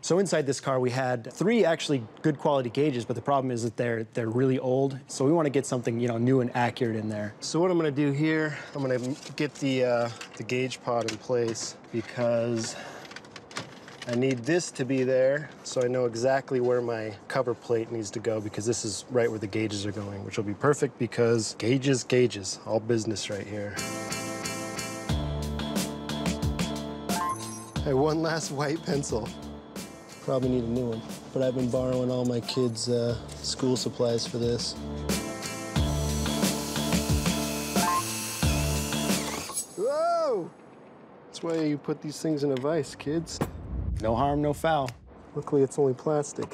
So inside this car, we had 3 actually good quality gauges, but the problem is that they're really old. So we want to get something, new and accurate in there. So what I'm going to do here, I'm going to get the gauge pod in place because I need this to be there so I know exactly where my cover plate needs to go, because this is right where the gauges are going, which will be perfect because gauges, all business right here. Hey, one last white pencil. Probably need a new one, but I've been borrowing all my kids' school supplies for this. Whoa! That's why you put these things in a vise, kids. No harm, no foul. Luckily, it's only plastic.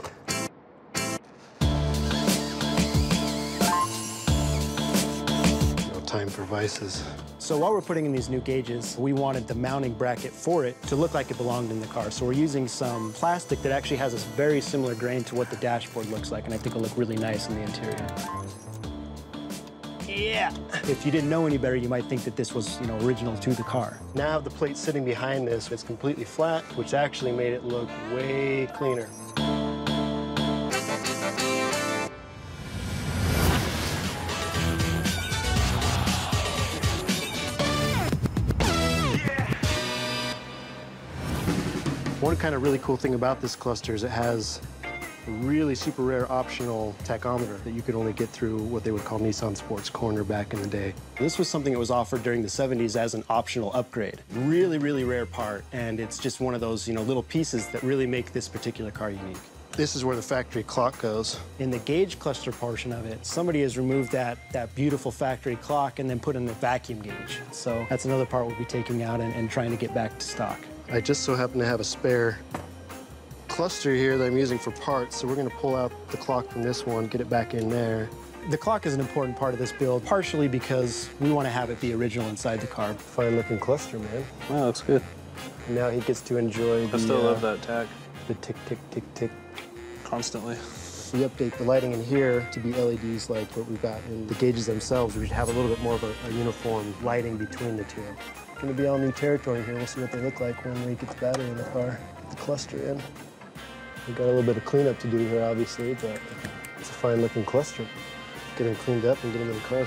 No time for vices. So while we're putting in these new gauges, we wanted the mounting bracket for it to look like it belonged in the car. So we're using some plastic that actually has a very similar grain to what the dashboard looks like, and I think it'll look really nice in the interior. Yeah! If you didn't know any better, you might think that this was, original to the car. Now I have the plate sitting behind this. It's completely flat, which actually made it look way cleaner. One kind of really cool thing about this cluster is it has a really super rare optional tachometer that you could only get through what they would call Nissan Sports Corner back in the day. This was something that was offered during the 70s as an optional upgrade. Really, really rare part, and it's just one of those, little pieces that really make this particular car unique. This is where the factory clock goes. In the gauge cluster portion of it, somebody has removed that beautiful factory clock and then put in the vacuum gauge. So that's another part we'll be taking out and trying to get back to stock. I just so happen to have a spare cluster here that I'm using for parts, so we're going to pull out the clock from this one, get it back in there. The clock is an important part of this build, partially because we want to have it be original inside the car. Fine-looking cluster, man. Wow, looks good. And now he gets to enjoy I still love that tag. The tick, tick, tick, tick. Constantly. We update the lighting in here to be LEDs like what we've got in the gauges themselves. We should have a little bit more of a uniform lighting between the two. It's going to be all new territory here. We'll see what they look like when we get the battery in the car, get the cluster in. We've got a little bit of cleanup to do here, obviously, but it's a fine-looking cluster. Get them cleaned up and get them in the car.